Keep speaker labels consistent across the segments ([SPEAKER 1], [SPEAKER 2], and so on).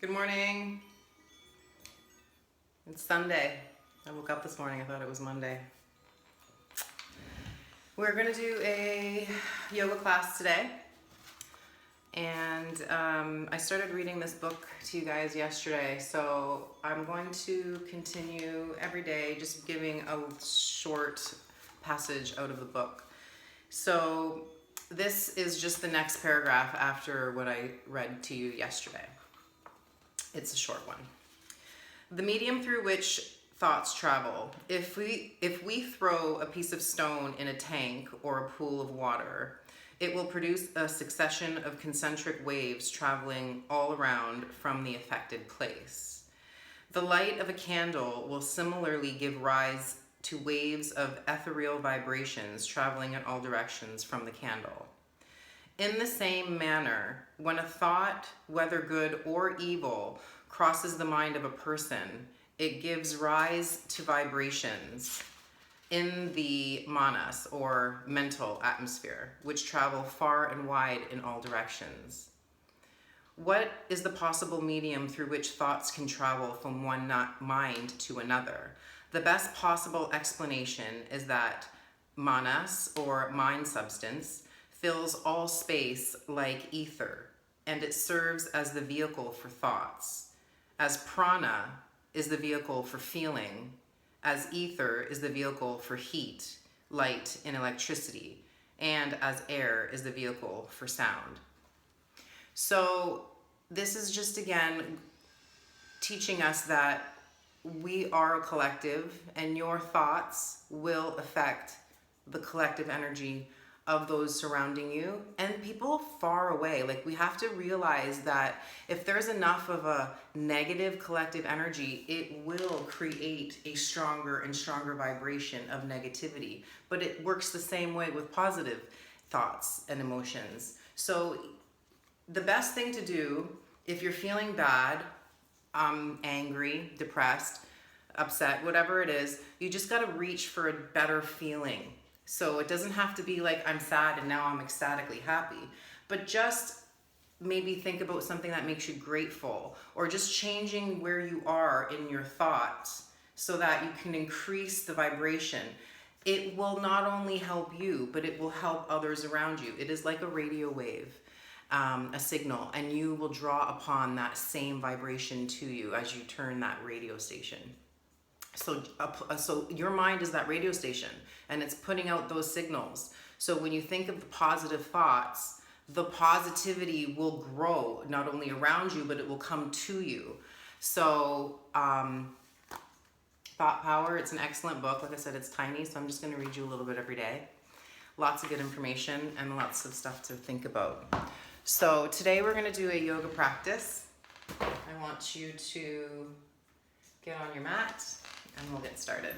[SPEAKER 1] Good morning. It's Sunday. I woke up this morning, I thought it was Monday. We're gonna do a yoga class today. And I started reading this book to you guys yesterday, so I'm going to continue every day just giving a short passage out of the book. So this is just the next paragraph after what I read to you yesterday. It's a short one. The medium through which thoughts travel. If we throw a piece of stone in a tank or a pool of water, it will produce a succession of concentric waves traveling all around from the affected place. The light of a candle will similarly give rise to waves of ethereal vibrations traveling in all directions from the candle. In the same manner, when a thought, whether good or evil, crosses the mind of a person, it gives rise to vibrations in the manas, or mental atmosphere, which travel far and wide in all directions. What is the possible medium through which thoughts can travel from one mind to another? The best possible explanation is that manas, or mind substance, fills all space like ether, and it serves as the vehicle for thoughts. As prana is the vehicle for feeling, as ether is the vehicle for heat, light, and electricity, and as air is the vehicle for sound. So this is just, again, teaching us that we are a collective, and your thoughts will affect the collective energy of those surrounding you and people far away. Like, we have to realize that if there's enough of a negative collective energy, it will create a stronger and stronger vibration of negativity. But it works the same way with positive thoughts and emotions. So the best thing to do if you're feeling bad, angry, depressed, upset, whatever it is, you just got to reach for a better feeling. So it doesn't have to be like, I'm sad and now I'm ecstatically happy, but just maybe think about something that makes you grateful, or just changing where you are in your thoughts so that you can increase the vibration. It will not only help you, but it will help others around you. It is like a radio wave, a signal, and you will draw upon that same vibration to you as you turn that radio station. So your mind is that radio station, and it's putting out those signals. So when you think of the positive thoughts, the positivity will grow not only around you, but it will come to you. So Thought Power, it's an excellent book. Like I said, it's tiny, so I'm just going to read you a little bit every day. Lots of good information and lots of stuff to think about. So today we're going to do a yoga practice. I want you to get on your mat and we'll get started.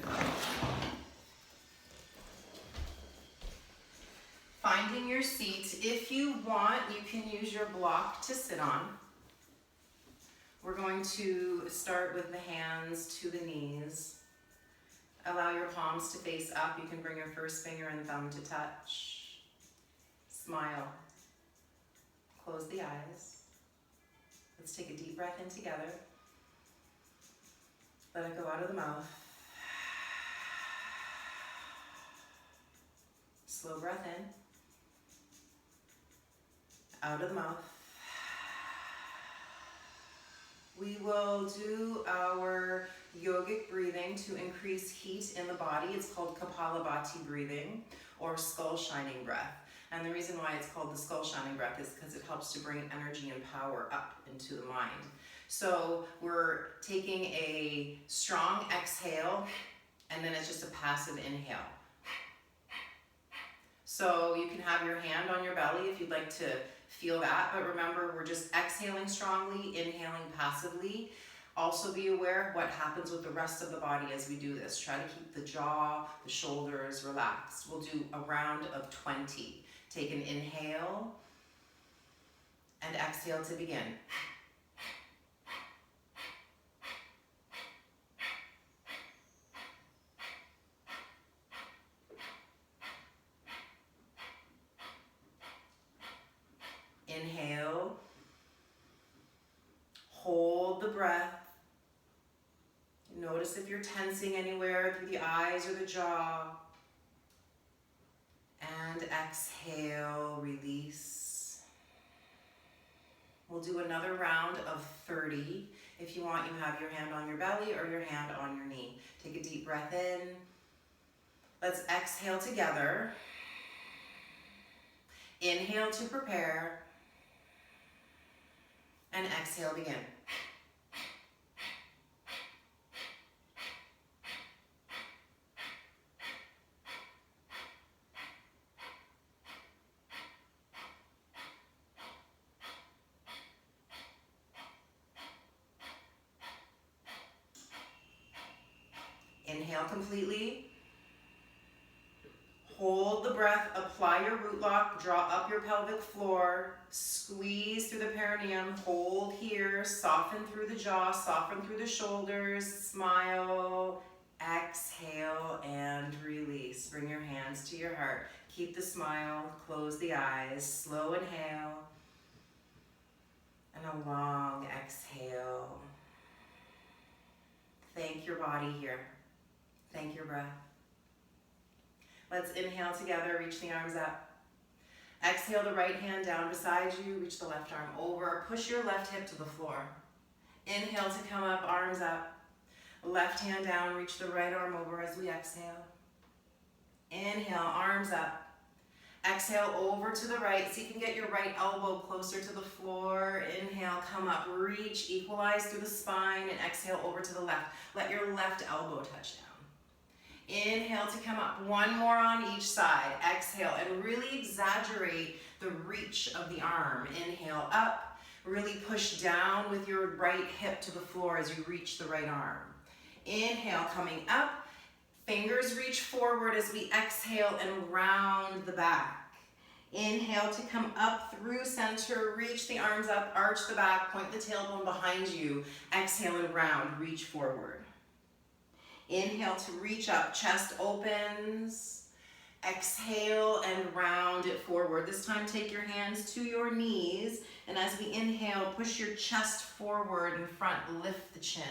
[SPEAKER 1] Finding your seat. If you want, you can use your block to sit on. We're going to start with the hands to the knees. Allow your palms to face up. You can bring your first finger and thumb to touch. Smile. Close the eyes. Let's take a deep breath in together. Let it go out of the mouth. Slow breath in. Out of the mouth. We will do our yogic breathing to increase heat in the body. It's called Kapalabhati breathing, or skull shining breath. And the reason why it's called the skull shining breath is because it helps to bring energy and power up into the mind. So we're taking a strong exhale, and then it's just a passive inhale. So you can have your hand on your belly if you'd like to feel that, but remember, we're just exhaling strongly, inhaling passively. Also be aware of what happens with the rest of the body as we do this. Try to keep the jaw, the shoulders relaxed. We'll do a round of 20. Take an inhale and exhale to begin. Inhale, hold. the breath. Notice if you're tensing anywhere through the eyes or the jaw. And exhale, release. We'll do another round of 30. If you want, you have your hand on your belly or your hand on your knee. Take a deep breath in. Let's exhale together. Inhale to prepare. And exhale, begin. Inhale completely. Hold the breath, apply your root lock, draw up your pelvic floor, squeeze through the perineum, hold here, soften through the jaw, soften through the shoulders, smile, exhale, and release. Bring your hands to your heart. Keep the smile, close the eyes, slow inhale, and a long exhale. Thank your body here. Thank your breath. Let's inhale together, reach the arms up. Exhale the right hand down beside you, reach the left arm over, push your left hip to the floor. Inhale to come up, arms up. Left hand down, reach the right arm over as we exhale. Inhale, arms up. Exhale over to the right, so you can get your right elbow closer to the floor. Inhale, come up, reach, equalize through the spine, and exhale over to the left. Let your left elbow touch down. Inhale to come up, one more on each side. Exhale, and really exaggerate the reach of the arm. Inhale up, really push down with your right hip to the floor as you reach the right arm. Inhale, coming up, fingers reach forward as we exhale and round the back. Inhale to come up through center, reach the arms up, arch the back, point the tailbone behind you. Exhale and round, reach forward. Inhale to reach up, chest opens. Exhale and round it forward. This time take your hands to your knees, and as we inhale, push your chest forward in front, lift the chin.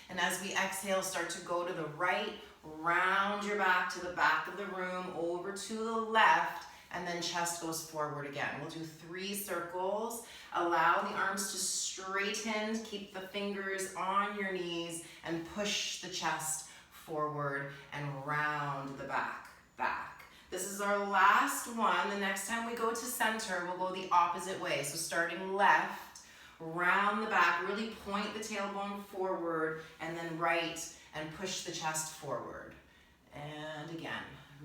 [SPEAKER 1] And as we exhale, start to go to the right, round your back to the back of the room, over to the left, and then chest goes forward again. We'll do 3 circles. Allow the arms to straighten, keep the fingers on your knees, and push the chest forward and round the back. This is our last one. The next time we go to center, we'll go the opposite way. So starting left, round the back, really point the tailbone forward, and then right, and push the chest forward. And again,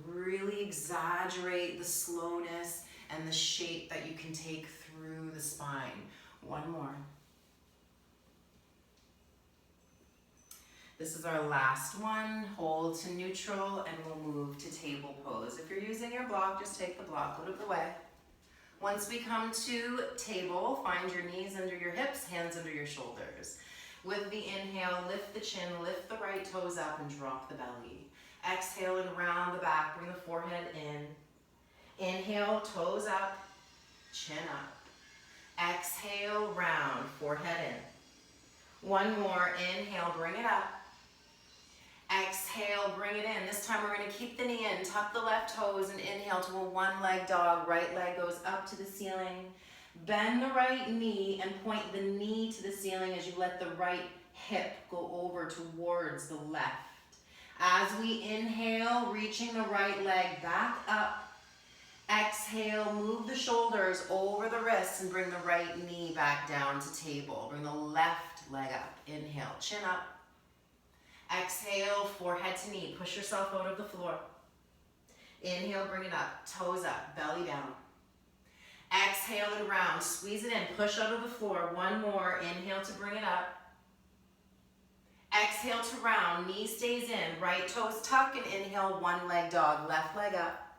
[SPEAKER 1] really exaggerate the slowness and the shape that you can take through the spine. One more. This is our last one. Hold to neutral and we'll move to table pose. If you're using your block, just take the block out of the way. Once we come to table, find your knees under your hips, hands under your shoulders. With the inhale, lift the chin, lift the right toes up and drop the belly. Exhale and round the back, bring the forehead in. Inhale, toes up, chin up. Exhale, round, forehead in. One more, inhale, bring it up. Exhale, bring it in. This time we're going to keep the knee in, tuck the left toes, and inhale to a one-leg dog. Right leg goes up to the ceiling. Bend the right knee and point the knee to the ceiling as you let the right hip go over towards the left. As we inhale, reaching the right leg back up. Exhale, move the shoulders over the wrists and bring the right knee back down to table. Bring the left leg up. Inhale, chin up. Exhale, forehead to knee. Push yourself out of the floor. Inhale, bring it up. Toes up, belly down. Exhale and round. Squeeze it in. Push out of the floor. One more. Inhale to bring it up. Exhale to round. Knee stays in. Right toes tuck and inhale, one leg dog. Left leg up.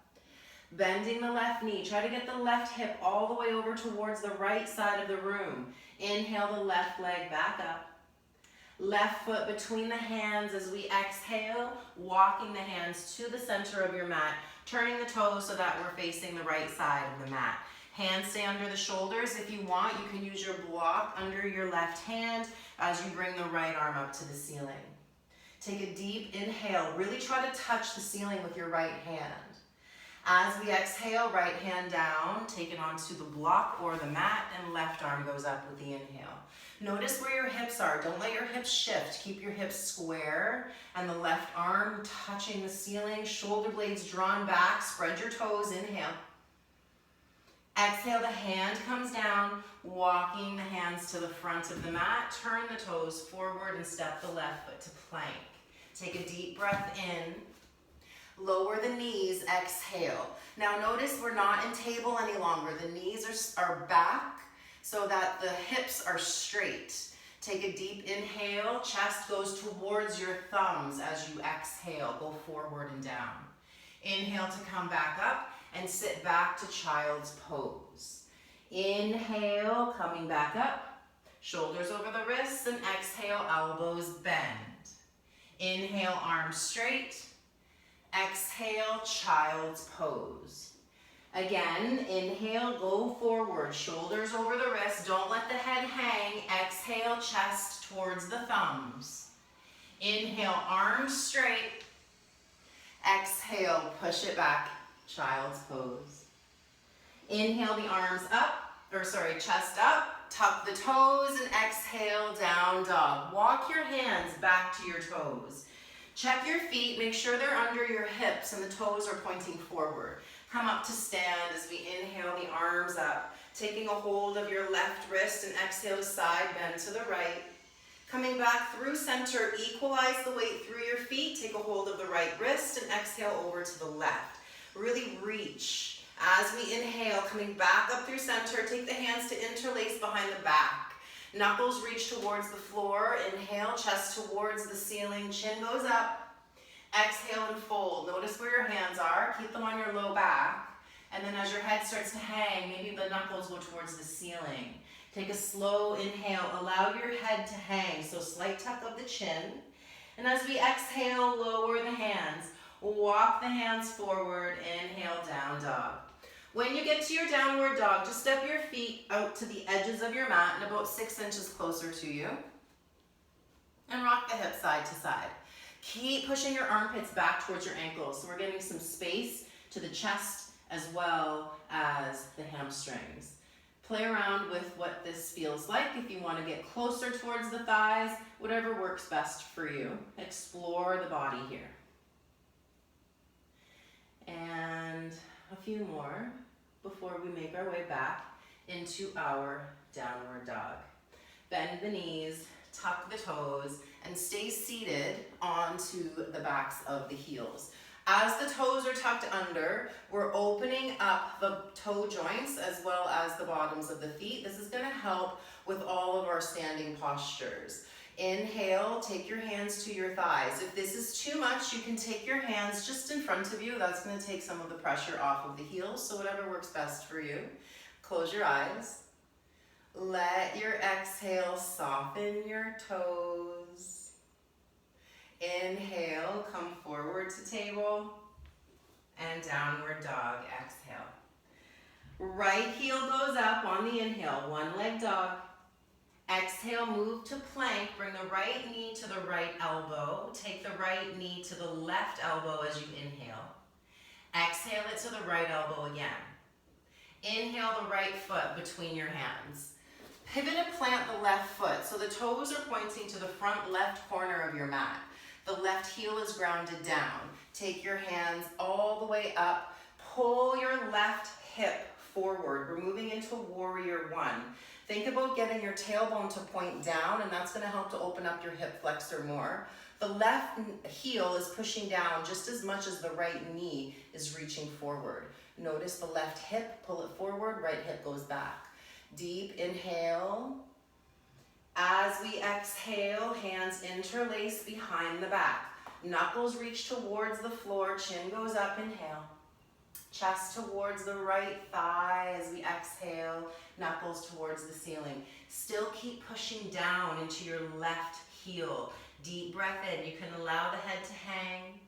[SPEAKER 1] Bending the left knee. Try to get the left hip all the way over towards the right side of the room. Inhale the left leg back up. Left foot between the hands as we exhale, walking the hands to the center of your mat, turning the toes so that we're facing the right side of the mat. Hands stay under the shoulders. If you want, you can use your block under your left hand as you bring the right arm up to the ceiling. Take a deep inhale. Really try to touch the ceiling with your right hand. As we exhale, right hand down, take it onto the block or the mat, and left arm goes up with the inhale. Notice where your hips are. Don't let your hips shift. Keep your hips square and the left arm touching the ceiling, shoulder blades drawn back. Spread your toes. Inhale. Exhale, the hand comes down, walking the hands to the front of the mat. Turn the toes forward and step the left foot to plank. Take a deep breath in. Lower the knees, exhale. Now notice we're not in table any longer. The knees are back so that the hips are straight. Take a deep inhale, chest goes towards your thumbs as you exhale. Go forward and down. Inhale to come back up and sit back to child's pose. Inhale, coming back up, shoulders over the wrists, and exhale, elbows bend. Inhale, arms straight. Exhale, child's pose. Again, inhale, go forward, shoulders over the wrists. Don't let the head hang. Exhale, chest towards the thumbs. Inhale, arms straight. Exhale, push it back, child's pose. Inhale, the arms up, chest up. Tuck the toes and exhale, down dog. Walk your hands back to your toes. Check your feet, make sure they're under your hips and the toes are pointing forward. Come up to stand as we inhale, the arms up. Taking a hold of your left wrist and exhale to side, bend to the right. Coming back through center, equalize the weight through your feet. Take a hold of the right wrist and exhale over to the left. Really reach. As we inhale, coming back up through center, take the hands to interlace behind the back. Knuckles reach towards the floor. Inhale, chest towards the ceiling, chin goes up. Exhale and fold. Notice where your hands are. Keep them on your low back. And then as your head starts to hang, maybe the knuckles go towards the ceiling. Take a slow inhale. Allow your head to hang. So slight tuck of the chin. And as we exhale, lower the hands. Walk the hands forward. Inhale, down dog. When you get to your downward dog, just step your feet out to the edges of your mat and about 6 inches closer to you. And rock the hips side to side. Keep pushing your armpits back towards your ankles. So we're getting some space to the chest as well as the hamstrings. Play around with what this feels like. If you want to get closer towards the thighs, whatever works best for you. Explore the body here. And a few more before we make our way back into our downward dog. Bend the knees, tuck the toes, and stay seated onto the backs of the heels. As the toes are tucked under, we're opening up the toe joints as well as the bottoms of the feet. This is going to help with all of our standing postures. Inhale, take your hands to your thighs. If this is too much, you can take your hands just in front of you. That's going to take some of the pressure off of the heels, so whatever works best for you. Close your eyes. Let your exhale soften your toes. Inhale, come forward to table. And downward dog, exhale. Right heel goes up on the inhale, one leg dog. Exhale, move to plank. Bring the right knee to the right elbow. Take the right knee to the left elbow as you inhale. Exhale it to the right elbow again. Inhale the right foot between your hands. Pivot and plant the left foot. So the toes are pointing to the front left corner of your mat. The left heel is grounded down. Take your hands all the way up. Pull your left hip forward. We're moving into warrior one. Think about getting your tailbone to point down, and that's going to help to open up your hip flexor more. The left heel is pushing down just as much as the right knee is reaching forward. Notice the left hip, pull it forward, right hip goes back. Deep inhale. As we exhale, hands interlace behind the back. Knuckles reach towards the floor, chin goes up, inhale. Chest towards the right thigh as we exhale, knuckles towards the ceiling. Still keep pushing down into your left heel. Deep breath in. You can allow the head to hang.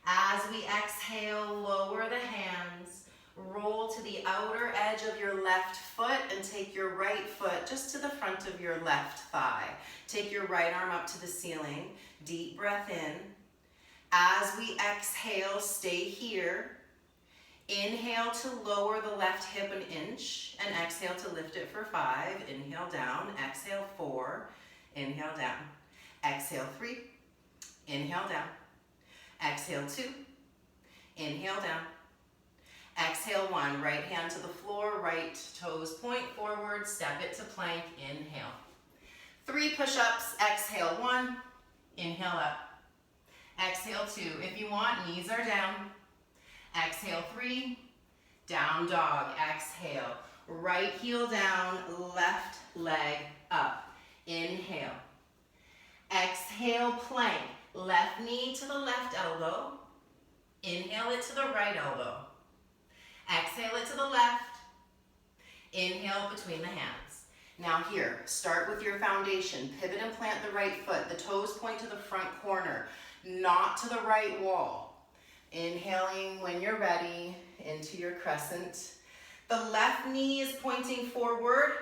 [SPEAKER 1] As we exhale, lower the hands. Roll to the outer edge of your left foot and take your right foot just to the front of your left thigh. Take your right arm up to the ceiling. Deep breath in. As we exhale, stay here. Inhale to lower the left hip an inch and exhale to lift it for 5. Inhale down, exhale 4, inhale down. Exhale 3, inhale down. Exhale 2, inhale down. Exhale 1, right hand to the floor, right toes point forward, step it to plank, inhale. 3 push-ups, exhale 1, inhale up. Exhale 2, if you want, knees are down. Exhale 3, down dog, exhale. Right heel down, left leg up. Inhale. Exhale, plank. Left knee to the left elbow. Inhale it to the right elbow. Exhale it to the left. Inhale between the hands. Now here, start with your foundation. Pivot and plant the right foot. The toes point to the front corner, not to the right wall. Inhaling when you're ready into your crescent. The left knee is pointing forward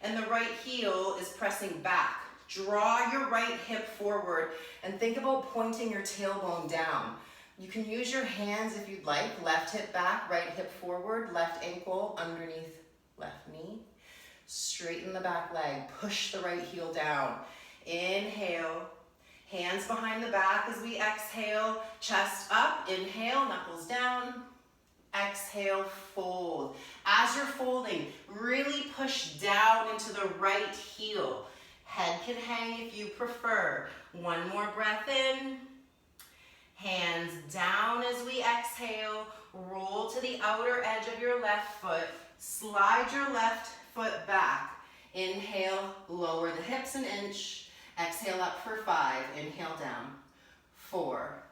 [SPEAKER 1] and the right heel is pressing back. Draw your right hip forward and think about pointing your tailbone down. You can use your hands if you'd like. Left hip back, right hip forward, left ankle underneath left knee. Straighten the back leg. Push the right heel down. Inhale. Hands behind the back as we exhale. Chest up. Inhale, knuckles down. Exhale, fold. As you're folding, really push down into the right heel. Head can hang if you prefer. One more breath in. Hands down as we exhale. Roll to the outer edge of your left foot. Slide your left foot back. Inhale, lower the hips an inch. Exhale up for 5. Inhale down. 4.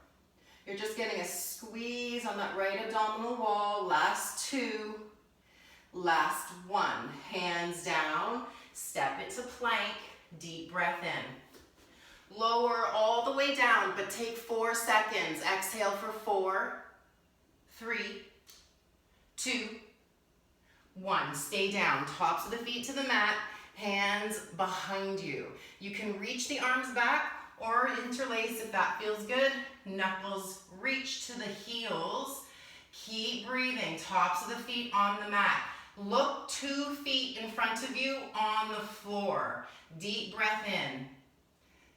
[SPEAKER 1] You're just getting a squeeze on that right abdominal wall. Last 2. Last 1. Hands down. Step it to plank. Deep breath in. Lower all the way down, but take 4 seconds. Exhale for 4, 3, 2, 1. Stay down. Tops of the feet to the mat. Hands behind you. You can reach the arms back or interlace if that feels good. Knuckles reach to the heels. Keep breathing. Tops of the feet on the mat. Look 2 feet in front of you on the floor. Deep breath in.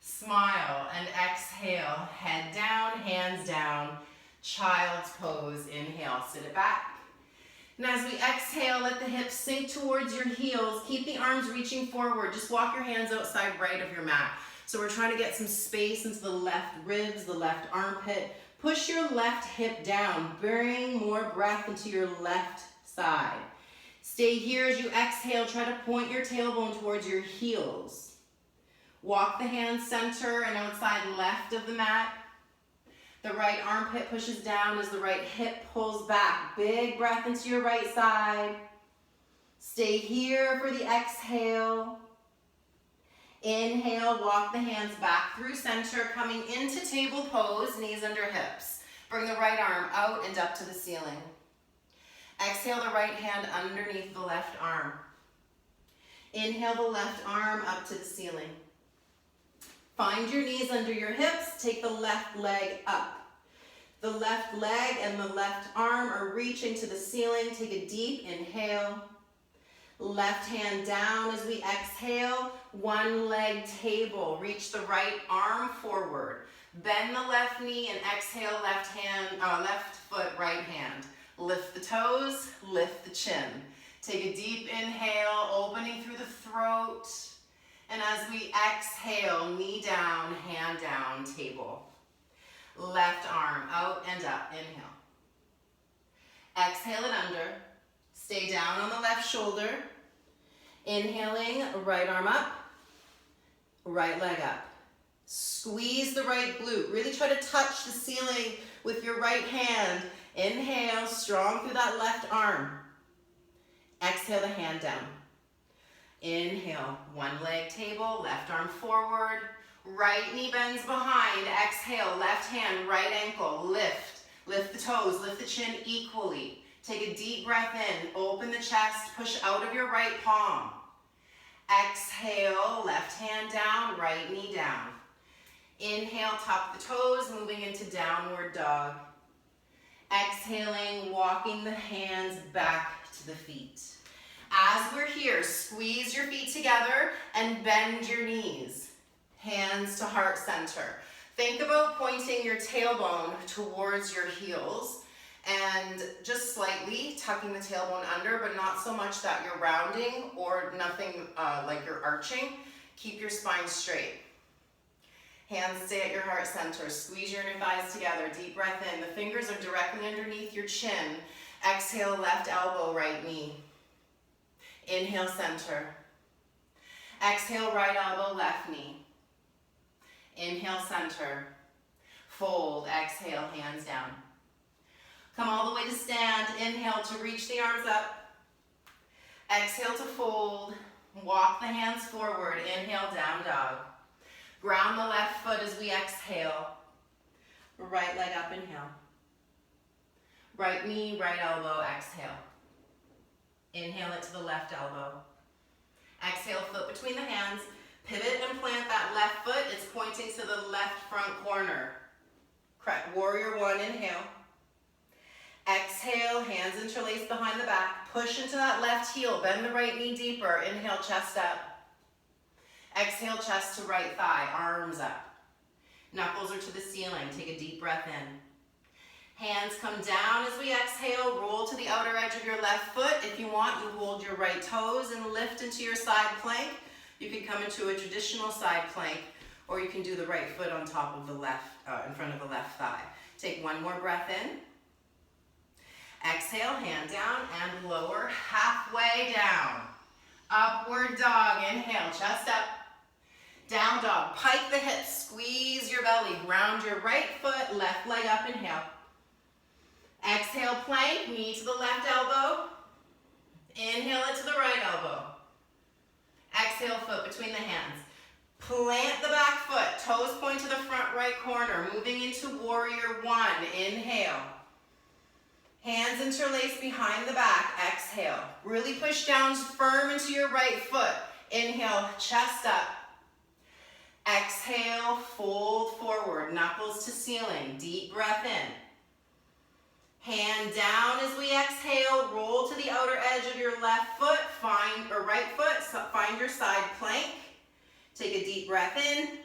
[SPEAKER 1] Smile and exhale. Head down, hands down. Child's pose. Inhale, sit it back. And as we exhale, let the hips sink towards your heels. Keep the arms reaching forward. Just walk your hands outside right of your mat. So we're trying to get some space into the left ribs, the left armpit. Push your left hip down. Bring more breath into your left side. Stay here as you exhale. Try to point your tailbone towards your heels. Walk the hands center and outside left of the mat. The right armpit pushes down as the right hip pulls back. Big breath into your right side. Stay here for the exhale. Inhale, walk the hands back through center, coming into table pose, knees under hips. Bring the right arm out and up to the ceiling. Exhale the right hand underneath the left arm. Inhale the left arm up to the ceiling. Find your knees under your hips. Take the left leg up. The left leg and the left arm are reaching to the ceiling. Take a deep inhale. Left hand down as we exhale. One leg table. Reach the right arm forward. Bend the left knee and exhale left foot, right hand. Lift the toes, lift the chin. Take a deep inhale, opening through the throat. And as we exhale, knee down, hand down, table. Left arm out and up, inhale. Exhale it under. Stay down on the left shoulder. Inhaling, right arm up, right leg up. Squeeze the right glute. Really try to touch the ceiling with your right hand. Inhale, strong through that left arm. Exhale the hand down. Inhale, one leg table, left arm forward, right knee bends behind. Exhale, left hand, right ankle, lift. Lift the toes, lift the chin equally. Take a deep breath in, open the chest, push out of your right palm. Exhale, left hand down, right knee down. Inhale, top the toes, moving into downward dog. Exhaling, walking the hands back to the feet. As we're here, squeeze your feet together and bend your knees. Hands to heart center. Think about pointing your tailbone towards your heels and just slightly tucking the tailbone under, but not so much that you're rounding or nothing like you're arching. Keep your spine straight. Hands stay at your heart center. Squeeze your inner thighs together. Deep breath in. The fingers are directly underneath your chin. Exhale, left elbow, right knee. Inhale, center. Exhale, right elbow, left knee. Inhale, center. Fold. Exhale, hands down. Come all the way to stand. Inhale to reach the arms up. Exhale to fold. Walk the hands forward. Inhale, down dog. Ground the left foot as we exhale. Right leg up, inhale. Right knee, right elbow, exhale. Inhale it to the left elbow. Exhale, foot between the hands. Pivot and plant that left foot. It's pointing to the left front corner. Correct. Warrior one, inhale. Exhale, hands interlace behind the back. Push into that left heel. Bend the right knee deeper. Inhale, chest up. Exhale, chest to right thigh, arms up. Knuckles are to the ceiling. Take a deep breath in. Hands come down as we exhale. Roll to the outer edge of your left foot. If you want, you hold your right toes and lift into your side plank. You can come into a traditional side plank, or you can do the right foot on top of the left, in front of the left thigh. Take one more breath in. Exhale, hand down and lower, halfway down. Upward dog, inhale, chest up. Down dog, pike the hips, squeeze your belly, ground your right foot, left leg up, inhale. Exhale, plank, knee to the left elbow. Inhale it to the right elbow. Exhale, foot between the hands. Plant the back foot, toes point to the front right corner, moving into warrior one, inhale. Hands interlace behind the back, exhale. Really push down firm into your right foot. Inhale, chest up. Exhale, fold forward, knuckles to ceiling. Deep breath in. Hand down as we exhale, roll to the outer edge of your left foot, right foot, find your side plank. Take a deep breath in.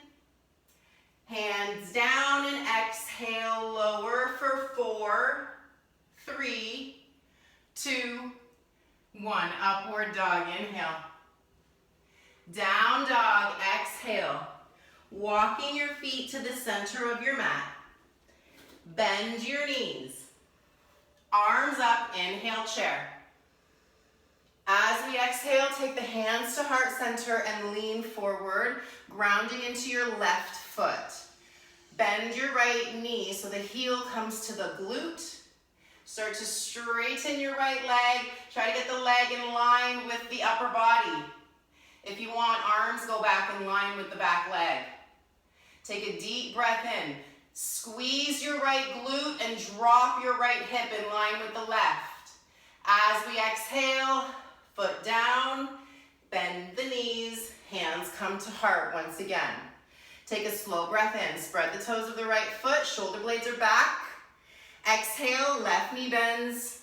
[SPEAKER 1] Hands down and exhale, lower for 4, 3, 2, 1. Upward dog, inhale. Down dog, exhale. Walking your feet to the center of your mat. Bend your knees. Arms up, inhale, chair. As we exhale, take the hands to heart center and lean forward, grounding into your left foot. Bend your right knee so the heel comes to the glute. Start to straighten your right leg. Try to get the leg in line with the upper body. If you want, arms go back in line with the back leg. Take a deep breath in. Squeeze your right glute and drop your right hip in line with the left. As we exhale, foot down, bend the knees, hands come to heart once again. Take a slow breath in. Spread the toes of the right foot, shoulder blades are back. Exhale, left knee bends.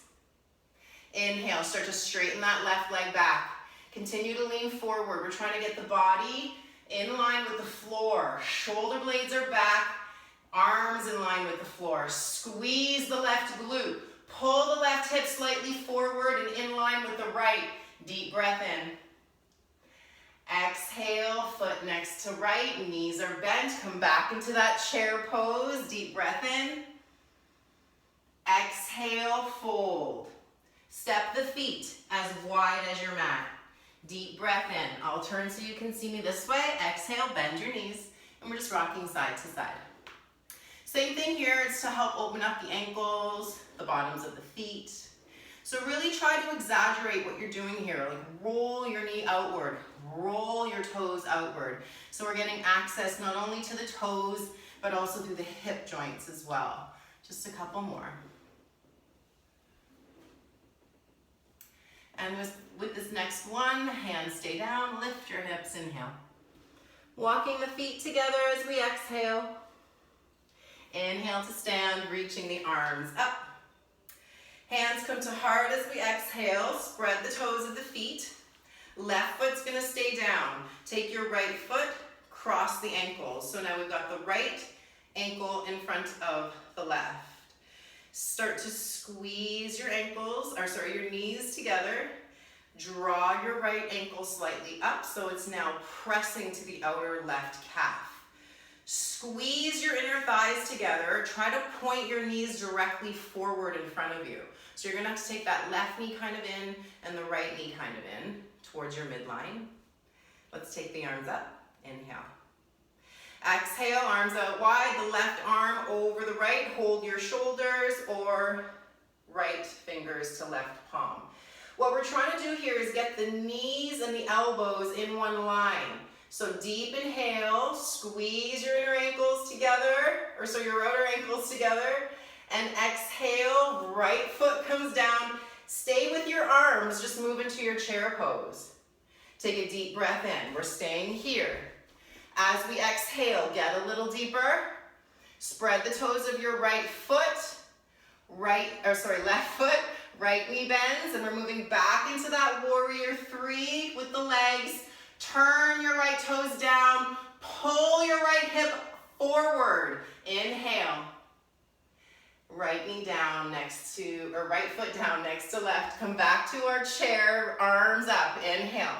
[SPEAKER 1] Inhale, start to straighten that left leg back. Continue to lean forward. We're trying to get the body in line with the floor. Shoulder blades are back, arms in line with the floor. Squeeze the left glute. Pull the left hip slightly forward and in line with the right. Deep breath in. Exhale, foot next to right, knees are bent. Come back into that chair pose. Deep breath in. Exhale, fold. Step the feet as wide as your mat. Deep breath in. I'll turn so you can see me this way. Exhale, bend your knees, and we're just rocking side to side. Same thing here, it's to help open up the ankles, the bottoms of the feet. So really try to exaggerate what you're doing here. Like roll your knee outward, roll your toes outward. So we're getting access not only to the toes, but also through the hip joints as well. Just a couple more. And with this next one, hands stay down, lift your hips, inhale. Walking the feet together as we exhale. Inhale to stand, reaching the arms up. Hands come to heart as we exhale. Spread the toes of the feet. Left foot's gonna stay down. Take your right foot, cross the ankles. So now we've got the right ankle in front of the left. Start to squeeze your your knees together. Draw your right ankle slightly up so it's now pressing to the outer left calf. Squeeze your inner thighs together. Try to point your knees directly forward in front of you. So you're gonna have to take that left knee kind of in and the right knee kind of in towards your midline. Let's take the arms up. Inhale. Exhale, arms out wide, the left arm over the right. Hold your shoulders or right fingers to left palm. What we're trying to do here is get the knees and the elbows in one line. So deep inhale, squeeze your inner ankles together, your outer ankles together, and exhale, right foot comes down. Stay with your arms, just move into your chair pose. Take a deep breath in. We're staying here. As we exhale, get a little deeper. Spread the toes of your left foot, right knee bends, and we're moving back into that warrior three with the legs. Turn your right toes down, pull your right hip forward. Inhale. Right knee down right foot down next to left. Come back to our chair, arms up. Inhale.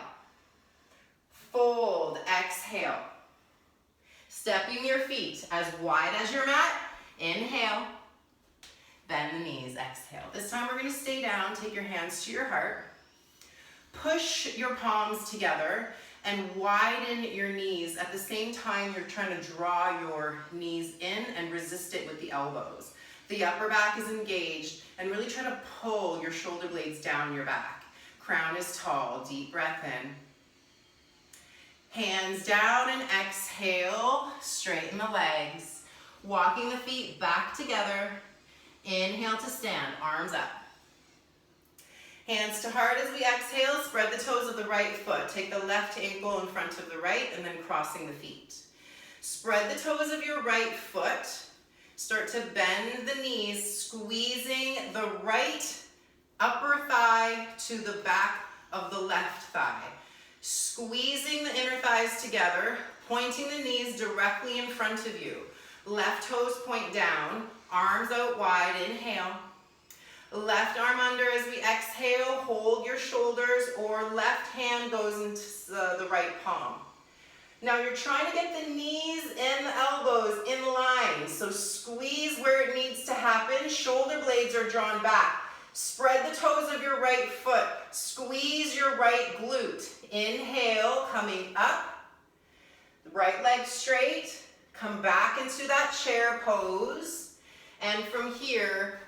[SPEAKER 1] Fold, exhale. Stepping your feet as wide as your mat. Inhale. Bend the knees, exhale. This time we're gonna stay down, take your hands to your heart. Push your palms together and widen your knees. At the same time, you're trying to draw your knees in and resist it with the elbows. The upper back is engaged and really try to pull your shoulder blades down your back. Crown is tall, deep breath in. Hands down and exhale, straighten the legs. Walking the feet back together. Inhale to stand, arms up. Hands to heart as we exhale, spread the toes of the right foot. Take the left ankle in front of the right and then crossing the feet. Spread the toes of your right foot. Start to bend the knees, squeezing the right upper thigh to the back of the left thigh. Squeezing the inner thighs together, pointing the knees directly in front of you. Left toes point down, arms out wide, inhale. Left arm under as we exhale, hold your shoulders, or left hand goes into the right palm. Now you're trying to get the knees and the elbows in line, so squeeze where it needs to happen. Shoulder blades are drawn back. Spread the toes of your right foot. Squeeze your right glute. Inhale, coming up. The right leg straight. Come back into that chair pose. And from here,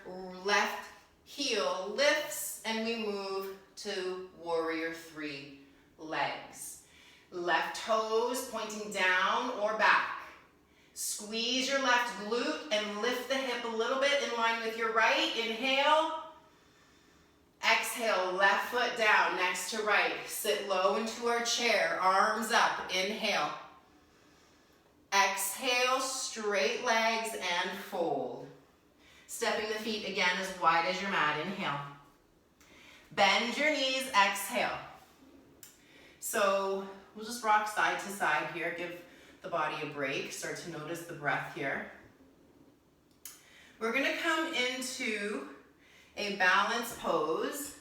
[SPEAKER 1] left heel lifts and we move to warrior three legs. Left toes pointing down or back. Squeeze your left glute and lift the hip a little bit in line with your right. Inhale. Exhale, left foot down next to right. Sit low into our chair, arms up. Inhale. Exhale, straight legs and fold. Stepping the feet again as wide as your mat. Inhale. Bend your knees, exhale. So we'll just rock side to side here. Give the body a break. Start to notice the breath here. We're gonna come into a balance pose.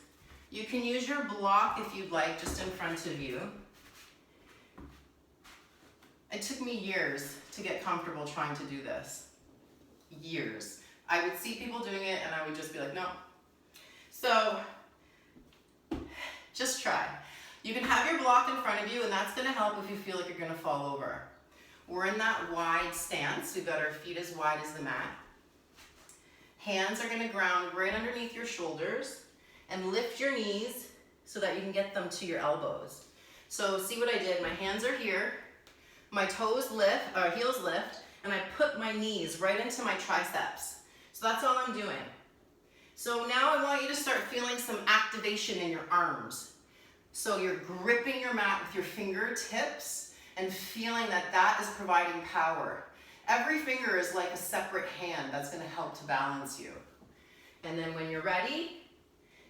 [SPEAKER 1] You can use your block if you'd like, just in front of you. It took me years to get comfortable trying to do this. Years. I would see people doing it and I would just be like, no. So, just try. You can have your block in front of you and that's gonna help if you feel like you're gonna fall over. We're in that wide stance. We've got our feet as wide as the mat. Hands are gonna ground right underneath your shoulders and lift your knees so that you can get them to your elbows. So see what I did? My hands are here, my toes lift, or heels lift, and I put my knees right into my triceps. So that's all I'm doing. So now I want you to start feeling some activation in your arms. So you're gripping your mat with your fingertips and feeling that that is providing power. Every finger is like a separate hand that's going to help to balance you. And then when you're ready,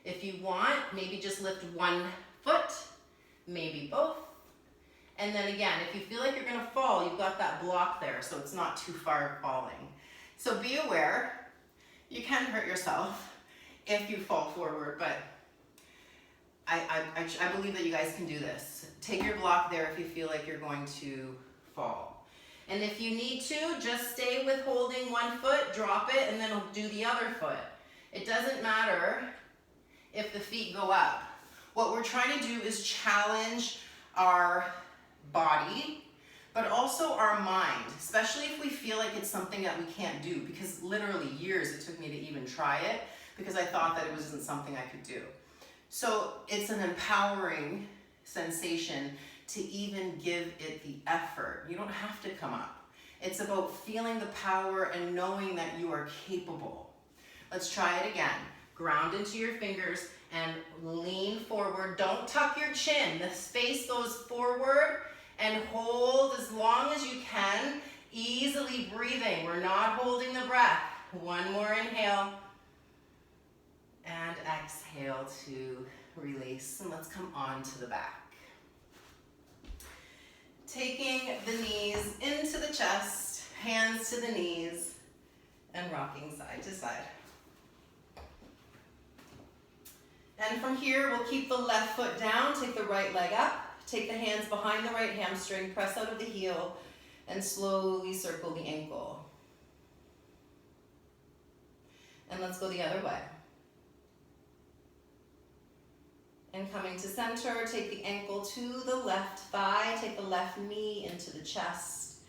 [SPEAKER 1] if you want, maybe just lift one foot, maybe both. And then again, if you feel like you're going to fall, you've got that block there, so it's not too far falling. So be aware, you can hurt yourself if you fall forward, but I believe that you guys can do this. Take your block there if you feel like you're going to fall. And if you need to, just stay with holding one foot, drop it, and then do the other foot. It doesn't matter if the feet go up. What we're trying to do is challenge our body, but also our mind, especially if we feel like it's something that we can't do, because literally years it took me to even try it because I thought that it wasn't something I could do. So it's an empowering sensation to even give it the effort. You don't have to come up. It's about feeling the power and knowing that you are capable. Let's try it again. Ground into your fingers and lean forward. Don't tuck your chin. The space goes forward and hold as long as you can, easily breathing. We're not holding the breath. One more inhale. And exhale to release. And let's come on to the back. Taking the knees into the chest, hands to the knees, and rocking side to side. And from here, we'll keep the left foot down, take the right leg up, take the hands behind the right hamstring, press out of the heel, and slowly circle the ankle. And let's go the other way. And coming to center, take the ankle to the left thigh, take the left knee into the chest.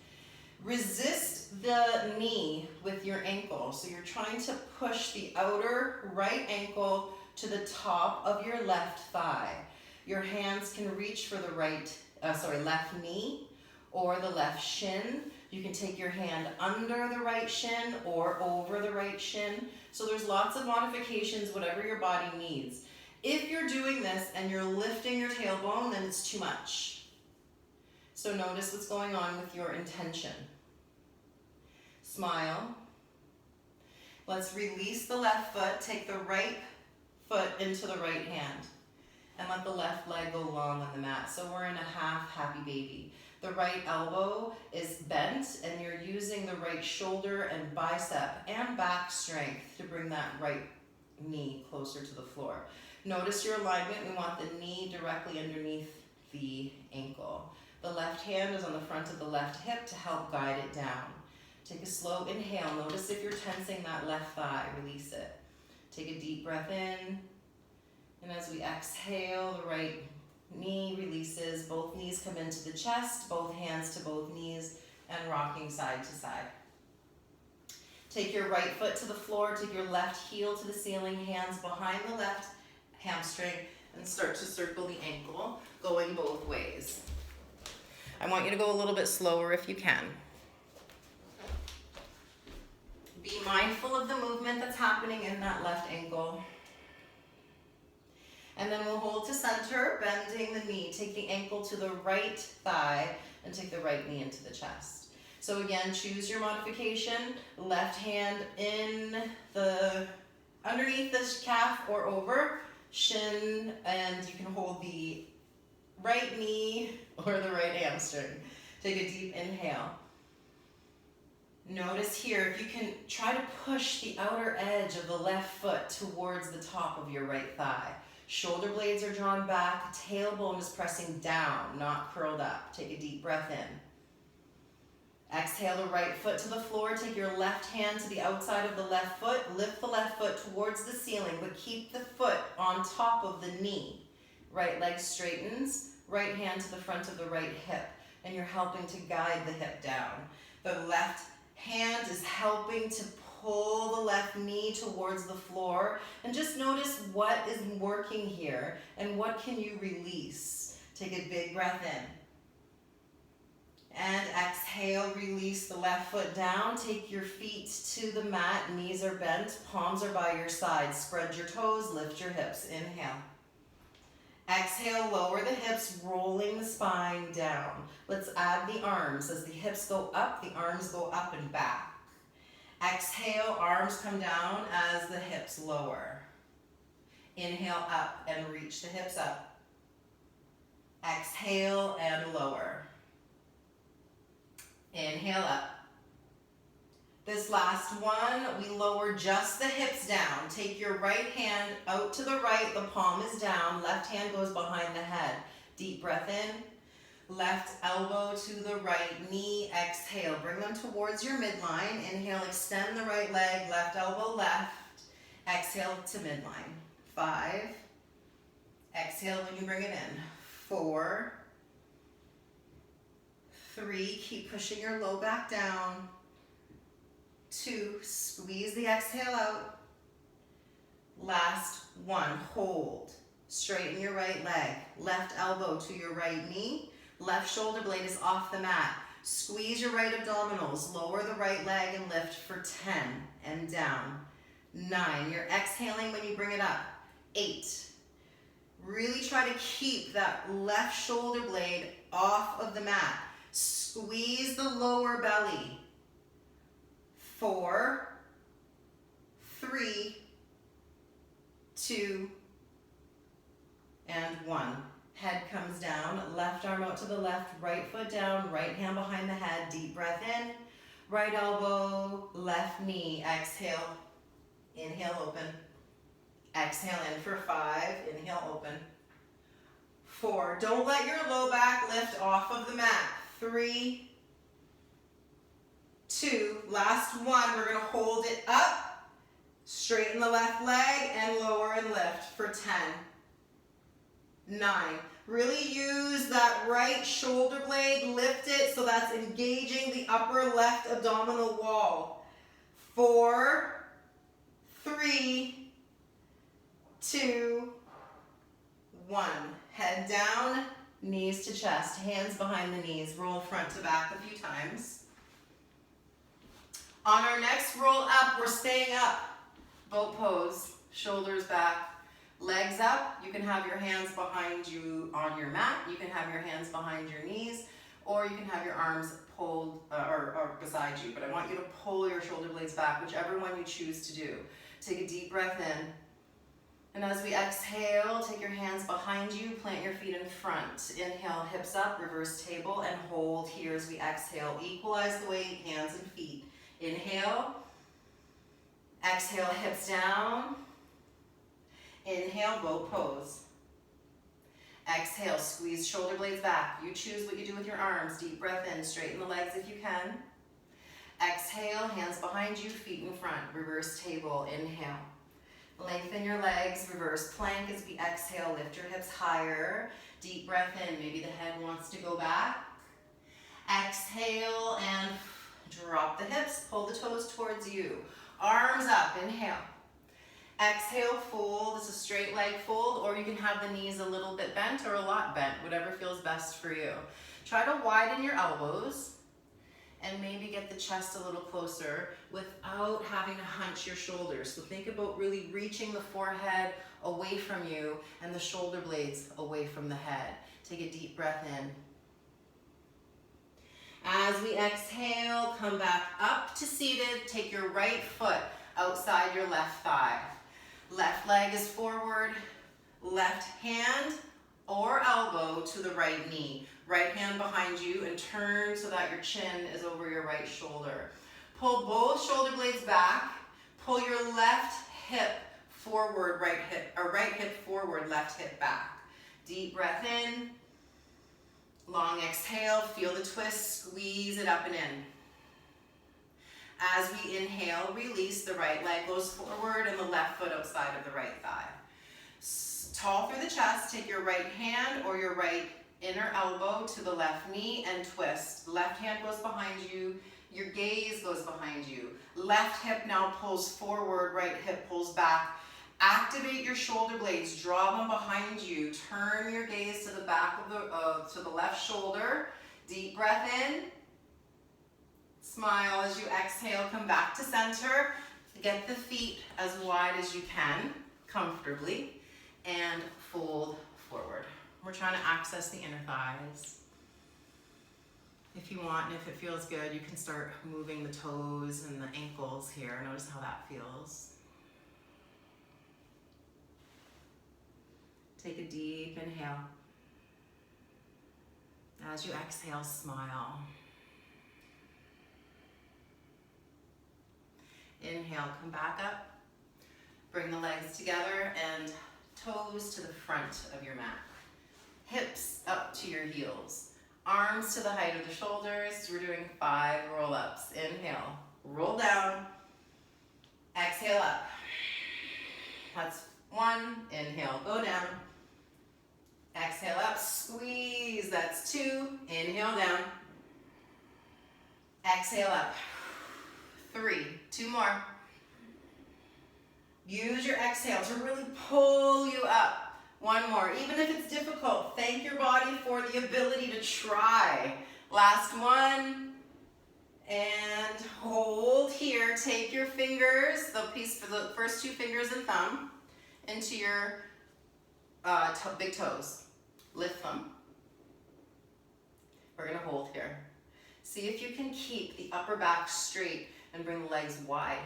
[SPEAKER 1] Resist the knee with your ankle. So you're trying to push the outer right ankle to the top of your left thigh. Your hands can reach for the left knee or the left shin. You can take your hand under the right shin or over the right shin. So there's lots of modifications, whatever your body needs. If you're doing this and you're lifting your tailbone, then it's too much. So notice what's going on with your intention. Smile. Let's release the left foot, take the right foot into the right hand, and let the left leg go long on the mat. So we're in a half happy baby. The right elbow is bent and you're using the right shoulder and bicep and back strength to bring that right knee closer to the floor. Notice your alignment. We want the knee directly underneath the ankle. The left hand is on the front of the left hip to help guide it down. Take a slow inhale. Notice if you're tensing that left thigh, release it. Take a deep breath in. And as we exhale, the right knee releases. Both knees come into the chest, both hands to both knees, and rocking side to side. Take your right foot to the floor, take your left heel to the ceiling, hands behind the left hamstring, and start to circle the ankle, going both ways. I want you to go a little bit slower if you can. Be mindful of the movement that's happening in that left ankle. And then we'll hold to center, bending the knee. Take the ankle to the right thigh and take the right knee into the chest. So again, choose your modification. Left hand in underneath the calf or over, shin, and you can hold the right knee or the right hamstring. Take a deep inhale. Notice here, if you can try to push the outer edge of the left foot towards the top of your right thigh. Shoulder blades are drawn back, tailbone is pressing down, not curled up. Take a deep breath in. Exhale the right foot to the floor. Take your left hand to the outside of the left foot. Lift the left foot towards the ceiling, but keep the foot on top of the knee. Right leg straightens, right hand to the front of the right hip, and you're helping to guide the hip down. The left hand is helping to pull the left knee towards the floor, and just notice what is working here and what can you release. Take a big breath in. And exhale.
[SPEAKER 2] Exhale, release the left foot down. Take your feet to the mat. Knees are bent. Palms are by your sides. Spread your toes. Lift your hips. Inhale. Exhale, lower the hips, rolling the spine down. Let's add the arms. As the hips go up, the arms go up and back. Exhale, arms come down as the hips lower. Inhale up and reach the hips up. Exhale and lower. Inhale up. This last one, we lower just the hips down. Take your right hand out to the right, the palm is down, left hand goes behind the head. Deep breath in, left elbow to the right knee, exhale. Bring them towards your midline. Inhale, extend the right leg, left elbow left. Exhale to midline. 5. Exhale when you bring it in. 4. 3, keep pushing your low back down. 2, squeeze the exhale out. Last 1, hold. Straighten your right leg. Left elbow to your right knee. Left shoulder blade is off the mat. Squeeze your right abdominals. Lower the right leg and lift for 10 and down. 9, you're exhaling when you bring it up. 8, really try to keep that left shoulder blade off of the mat. Squeeze the lower belly. 4, 3, 2, and 1. Head comes down, left arm out to the left, right foot down, right hand behind the head, deep breath in, right elbow, left knee, exhale, inhale, open, exhale in for 5, inhale, open, 4, don't let your low back lift off of the mat, 3, 2, last 1, we're going to hold it up, straighten the left leg and lower and lift for 10, 9, really use that right shoulder blade, lift it so that's engaging the upper left abdominal wall, 4, 3, 2, 1, head down, knees to chest, hands behind the knees, roll front to back a few times. On our next roll up, we're staying up. Boat pose, shoulders back, legs up. You can have your hands behind you on your mat. You can have your hands behind your knees, or you can have your arms pulled or beside you. But I want you to pull your shoulder blades back, whichever one you choose to do. Take a deep breath in. And as we exhale, take your hands behind you, plant your feet in front. Inhale, hips up, reverse table, and hold here as we exhale. Equalize the weight, hands and feet. Inhale, exhale, hips down. Inhale, boat pose. Exhale, squeeze shoulder blades back. You choose what you do with your arms. Deep breath in, straighten the legs if you can. Exhale, hands behind you, feet in front. Reverse table, inhale. Lengthen your legs, reverse plank as we exhale, lift your hips higher. Deep breath in, maybe the head wants to go back. Exhale and drop the hips, pull the toes towards you. Arms up, inhale. Exhale, fold. It's a straight leg fold, or you can have the knees a little bit bent or a lot bent, whatever feels best for you. Try to widen your elbows and maybe get the chest a little closer without having to hunch your shoulders. So think about really reaching the forehead away from you and the shoulder blades away from the head. Take a deep breath in. As we exhale, come back up to seated. Take your right foot outside your left thigh. Left leg is forward, left hand or elbow to the right knee. Right hand behind you and turn so that your chin is over your right shoulder. Pull both shoulder blades back. Pull your left hip forward, right hip forward, left hip back. Deep breath in. Long exhale, feel the twist, squeeze it up and in. As we inhale, release, the right leg goes forward and the left foot outside of the right thigh. Tall through the chest, take your right hand or your right inner elbow to the left knee and twist. Left hand goes behind you, your gaze goes behind you. Left hip now pulls forward, right hip pulls back. Activate your shoulder blades, draw them behind you. Turn your gaze to the back of to the left shoulder. Deep breath in. Smile as you exhale, come back to center. Get the feet as wide as you can, comfortably, and fold forward. We're trying to access the inner thighs. If you want, and if it feels good, you can start moving the toes and the ankles here. Notice how that feels. Take a deep inhale. As you exhale, smile. Inhale, come back up. Bring the legs together and toes to the front of your mat. Hips up to your heels. Arms to the height of the shoulders. We're doing 5 roll-ups. Inhale, roll down. Exhale up. That's 1. Inhale, go down. Exhale up, squeeze. That's 2. Inhale down. Exhale up. 3. 2 more. Use your exhale to really pull you up. 1 more. Even if it's difficult, thank your body for the ability to try. Last 1. And hold here. Take your fingers, the piece for the first 2 fingers and thumb, into your big toes. Lift them. We're going to hold here. See if you can keep the upper back straight and bring the legs wide.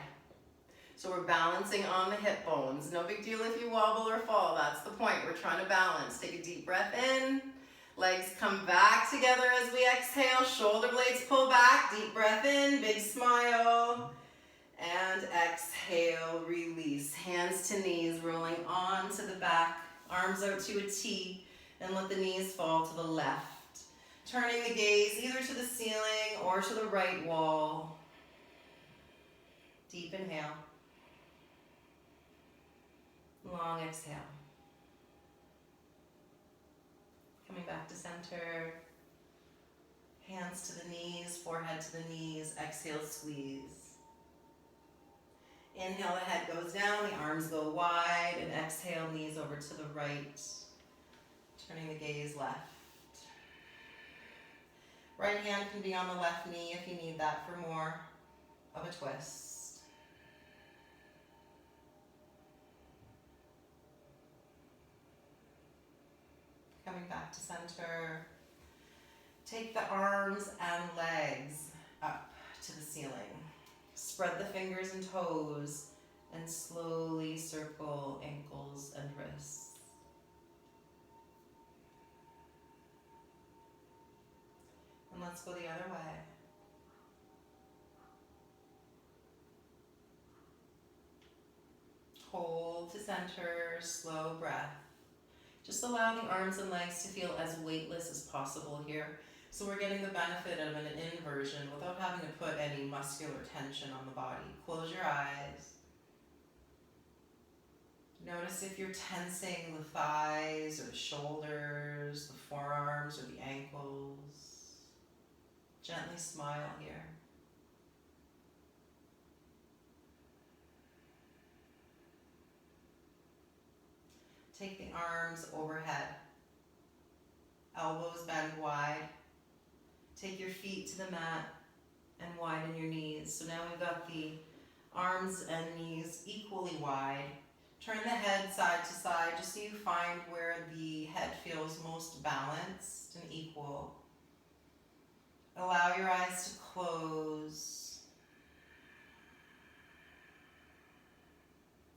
[SPEAKER 2] So we're balancing on the hip bones. No big deal if you wobble or fall. That's the point. We're trying to balance. Take a deep breath in. Legs come back together as we exhale. Shoulder blades pull back. Deep breath in. Big smile. And exhale. Release. Hands to knees. Rolling onto the back. Arms out to a T. And let the knees fall to the left. Turning the gaze either to the ceiling or to the right wall. Deep inhale. Long exhale. Coming back to center. Hands to the knees, forehead to the knees. Exhale, squeeze. Inhale, the head goes down, the arms go wide, and exhale, knees over to the right. Turning the gaze left. Right hand can be on the left knee if you need that for more of a twist. Coming back to center. Take the arms and legs up to the ceiling. Spread the fingers and toes and slowly circle ankles and wrists. And let's go the other way. Hold to center, slow breath. Just allow the arms and legs to feel as weightless as possible here. So we're getting the benefit of an inversion without having to put any muscular tension on the body. Close your eyes. Notice if you're tensing the thighs or the shoulders, the forearms or the ankles. Gently smile here. Take the arms overhead. Elbows bend wide. Take your feet to the mat and widen your knees. So now we've got the arms and knees equally wide. Turn the head side to side just so you find where the head feels most balanced and equal. Allow your eyes to close.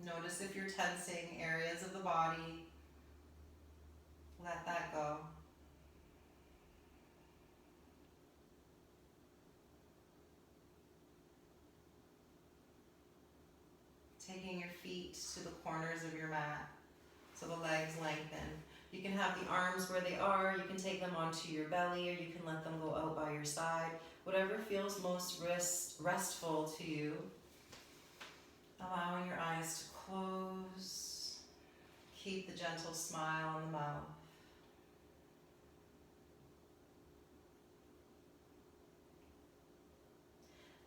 [SPEAKER 2] Notice if you're tensing areas of the body. Let that go. Taking your feet to the corners of your mat so the legs lengthen. You can have the arms where they are, you can take them onto your belly, or you can let them go out by your side. Whatever feels most restful to you. Allowing your eyes to close. Keep the gentle smile on the mouth.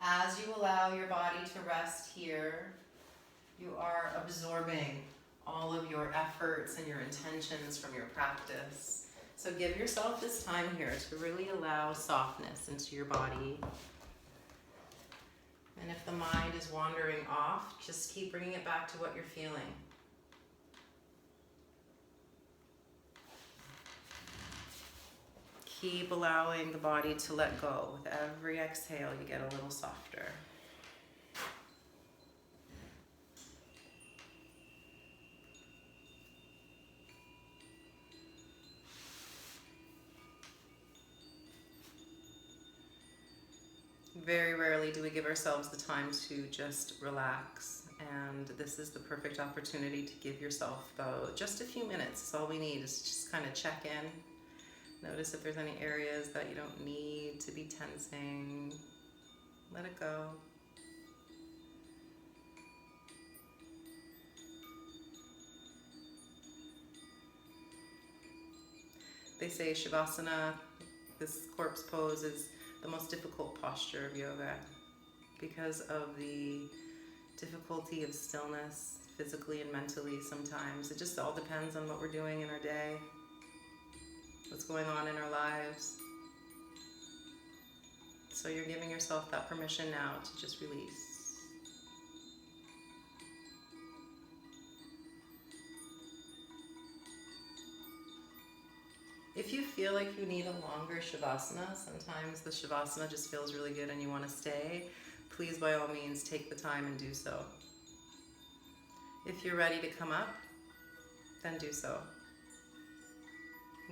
[SPEAKER 2] As you allow your body to rest here, you are absorbing all of your efforts and your intentions from your practice. So give yourself this time here to really allow softness into your body.
[SPEAKER 1] And if the mind is wandering off, just keep bringing it back to what you're feeling. Keep allowing the body to let go. With every exhale, you get a little softer. Very rarely do we give ourselves the time to just relax, and this is the perfect opportunity to give yourself just a few minutes. That's all we need, is just kind of check in. Notice if there's any areas that you don't need to be tensing. Let it go. They say Shavasana, this corpse pose, is the most difficult posture of yoga because of the difficulty of stillness, physically and mentally sometimes. It just all depends on what we're doing in our day, what's going on in our lives. So you're giving yourself that permission now to just release. If you feel like you need a longer Shavasana, sometimes the Shavasana just feels really good and you want to stay, please by all means take the time and do so. If you're ready to come up, then do so.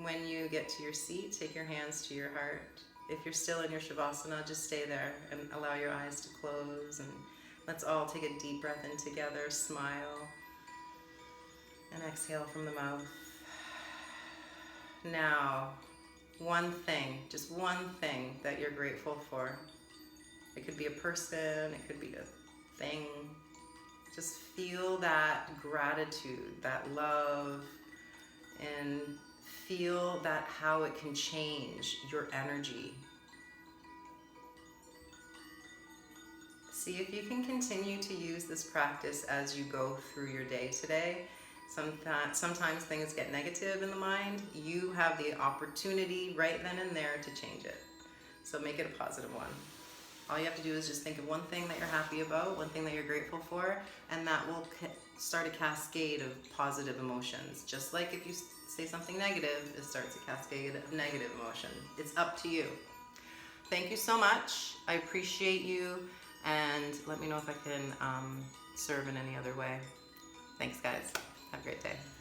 [SPEAKER 1] When you get to your seat, take your hands to your heart. If you're still in your Shavasana, just stay there and allow your eyes to close, and let's all take a deep breath in together, smile, and exhale from the mouth. Now, one thing, just one thing that you're grateful for. It could be a person, it could be a thing. Just feel that gratitude, that love, and feel that how it can change your energy. See if you can continue to use this practice as you go through your day today. Sometimes things get negative in the mind. You have the opportunity right then and there to change it. So make it a positive one. All you have to do is just think of one thing that you're happy about, one thing that you're grateful for, and that will start a cascade of positive emotions. Just like if you say something negative, it starts a cascade of negative emotion. It's up to you. Thank you so much. I appreciate you, and let me know if I can serve in any other way. Thanks, guys. Have a great day.